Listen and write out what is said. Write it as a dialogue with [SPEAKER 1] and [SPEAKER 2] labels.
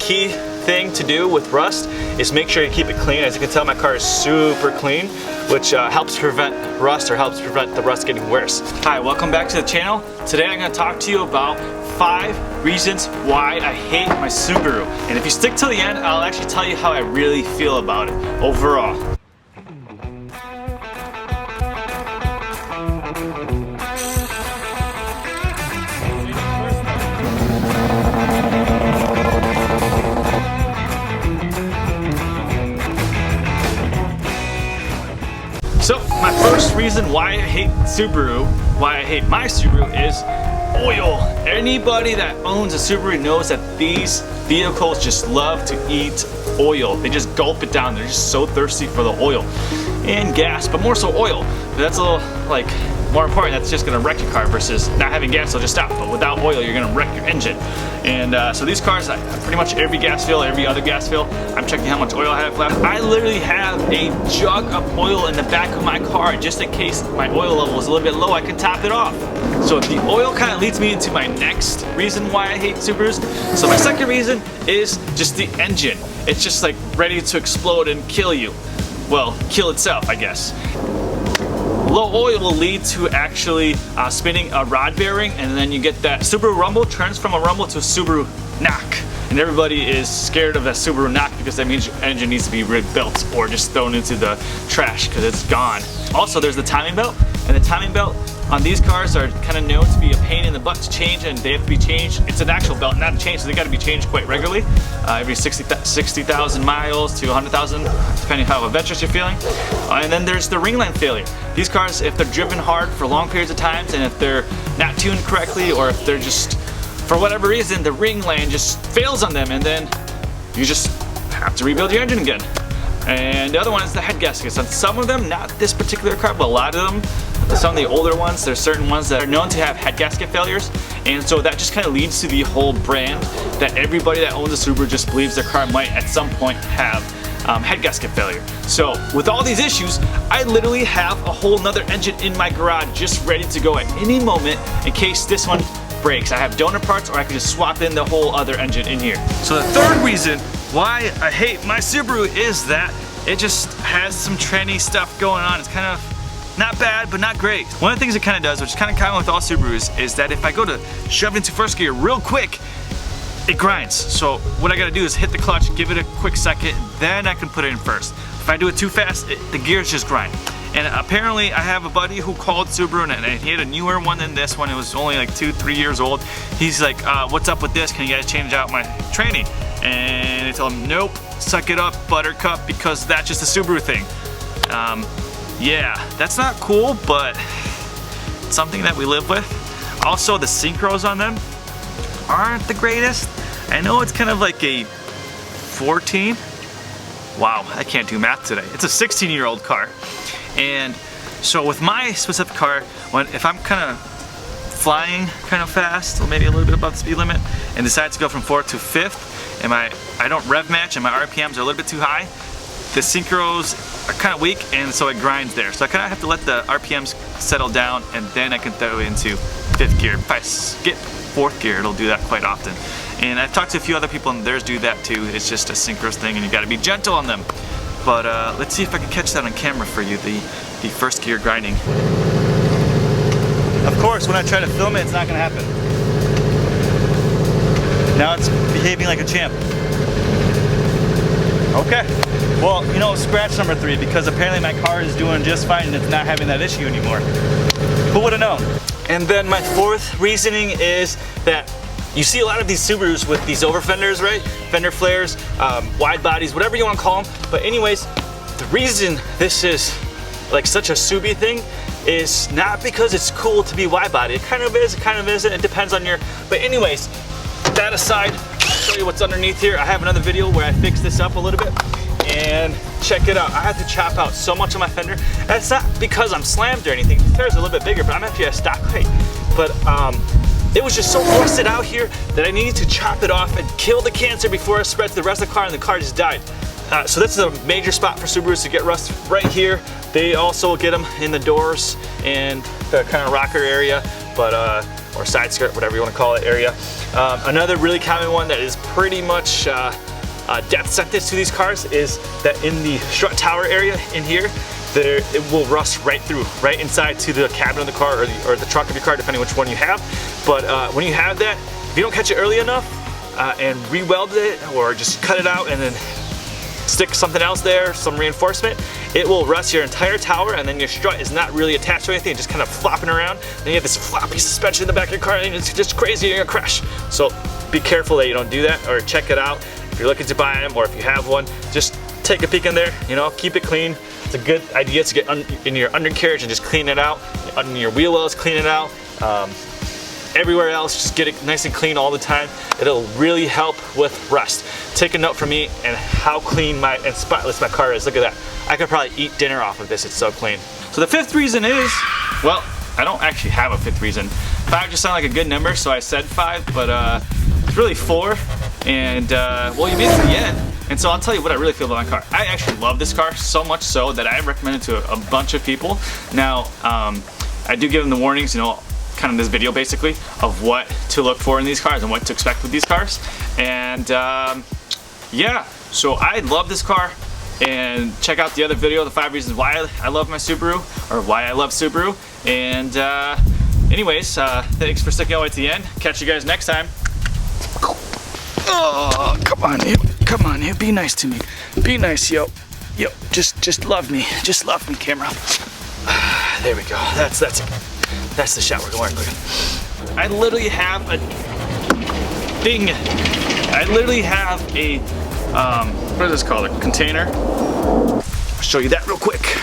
[SPEAKER 1] key thing to do with rust is make sure you keep it clean. As you can tell, my car is super clean, which helps prevent rust or helps prevent the rust getting worse. Hi, welcome back to the channel. Today I'm going to talk to you about 5 reasons why I hate my Subaru. And if you stick till the end, I'll actually tell you how I really feel about it overall. So my first reason why I hate Subaru, why I hate my Subaru is oil. Anybody that owns a Subaru knows that these vehicles just love to eat oil. They just gulp it down. They're just so thirsty for the oil and gas, but more so oil. That's a little like more important. That's just gonna wreck your car versus not having gas, it'll just stop. But without oil, you're gonna wreck your engine. And so these cars, pretty much every gas fill, every other gas fill, I'm checking how much oil I have left. I literally have a jug of oil in the back of my car just in case my oil level is a little bit low, I can top it off. So the oil kind of leads me into my next reason why I hate Subarus. So my second reason is just the engine. It's just like ready to explode and kill you. Well, kill itself, I guess. Low oil will lead to actually spinning a rod bearing, and then you get that Subaru rumble turns from a rumble to a Subaru knock. And everybody is scared of that Subaru knock because that means your engine needs to be rebuilt or just thrown into the trash because it's gone. Also, there's the timing belt, and the timing belt on these cars are kind of known to be a pain in the butt to change, and they have to be changed. It's an actual belt, not a change, so they got to be changed quite regularly, every 60,000 miles to 100,000, depending how adventurous you're feeling. And then there's the ring line failure. These cars, if they're driven hard for long periods of times, and if they're not tuned correctly, or if they're just, for whatever reason, the ring line just fails on them, and then you just have to rebuild your engine again. And the other one is the head gaskets. On some of them, not this particular car, but a lot of them, some of the older ones, there's certain ones that are known to have head gasket failures, and so that just kind of leads to the whole brand that everybody that owns a Subaru just believes their car might at some point have head gasket failure. So with all these issues, I literally have a whole nother engine in my garage just ready to go at any moment in case this one breaks. I have donor parts, or I can just swap in the whole other engine in here. So the third reason why I hate my Subaru is that it just has some tranny stuff going on. It's kind of not bad, but not great. One of the things it kind of does, which is kind of common with all Subarus, is that if I go to shove it into first gear real quick, it grinds. So what I gotta do is hit the clutch, give it a quick second, then I can put it in first. If I do it too fast, the gears just grind. And apparently I have a buddy who called Subaru, and he had a newer one than this one. It was only like 2-3 years old. He's like, what's up with this? Can you guys change out my tranny? And they told him, nope, suck it up, buttercup, because that's just a Subaru thing. Yeah, that's not cool, but it's something that we live with. Also, the synchros on them aren't the greatest. I know it's kind of like a 14. Wow, I can't do math today. It's a 16-year-old car. And so with my specific car, if I'm kind of flying kind of fast, or maybe a little bit above the speed limit, and decide to go from 4th to 5th, and I don't rev match and my RPMs are a little bit too high, the synchros are kind of weak, and so it grinds there. So I kind of have to let the RPMs settle down, and then I can throw it into 5th gear. If I skip 4th gear, it'll do that quite often. And I've talked to a few other people, and theirs do that too. It's just a synchros thing, and you got to be gentle on them. But let's see if I can catch that on camera for you, the first gear grinding. Of course, when I try to film it, it's not going to happen. Now it's behaving like a champ. Okay. Well, you know, scratch number 3, because apparently my car is doing just fine and it's not having that issue anymore. Who would have known? And then my 4th reasoning is that you see a lot of these Subarus with these over fenders, right? Fender flares, wide bodies, whatever you want to call them. But anyways, the reason this is like such a Subi thing is not because it's cool to be wide body. It kind of is, it kind of isn't. It depends on your, but anyways, that aside, I'll show you what's underneath here. I have another video where I fix this up a little bit, and check it out. I had to chop out so much of my fender. That's not because I'm slammed or anything. The fair's a little bit bigger, but I'm actually at a stock height. But it was just so rusted out here that I needed to chop it off and kill the cancer before it spread to the rest of the car, and the car just died. So this is a major spot for Subarus to get rust right here. They also get them in the doors and the kind of rocker area, but or side skirt, whatever you want to call it, area. Another really common one that is pretty much death sentence to these cars is that in the strut tower area in here, it will rust right through, right inside to the cabin of the car or the trunk of your car, depending which one you have. But when you have that, if you don't catch it early enough and re-weld it or just cut it out and then stick something else there, some reinforcement, it will rust your entire tower, and then your strut is not really attached to anything, just kind of flopping around. Then you have this floppy suspension in the back of your car, and it's just crazy, you're gonna crash. So be careful that you don't do that, or check it out. If you're looking to buy them, or if you have one, just take a peek in there, you know, keep it clean. It's a good idea to get in your undercarriage and just clean it out. On your wheel wells, clean it out. Everywhere else, just get it nice and clean all the time. It'll really help with rust. Take a note from me and how clean and spotless my car is. Look at that. I could probably eat dinner off of this, it's so clean. So the fifth reason is, well, I don't actually have a fifth reason. 5 just sounded like a good number, so I said 5, but it's really 4. And well, you made it to the end. And so I'll tell you what I really feel about my car. I actually love this car so much so that I recommend it to a bunch of people. Now, I do give them the warnings, you know, kind of this video basically, of what to look for in these cars and what to expect with these cars. And yeah, so I love this car. And check out the other video, the 5 reasons why I love my Subaru, or why I love Subaru. And anyways, thanks for sticking all the way to the end. Catch you guys next time. Oh, come on, you, be nice to me. Be nice, yo, just love me, camera. There we go, that's the shot we're going with. I literally have a thing. I literally have a, what is this called, a container. I'll show you that real quick.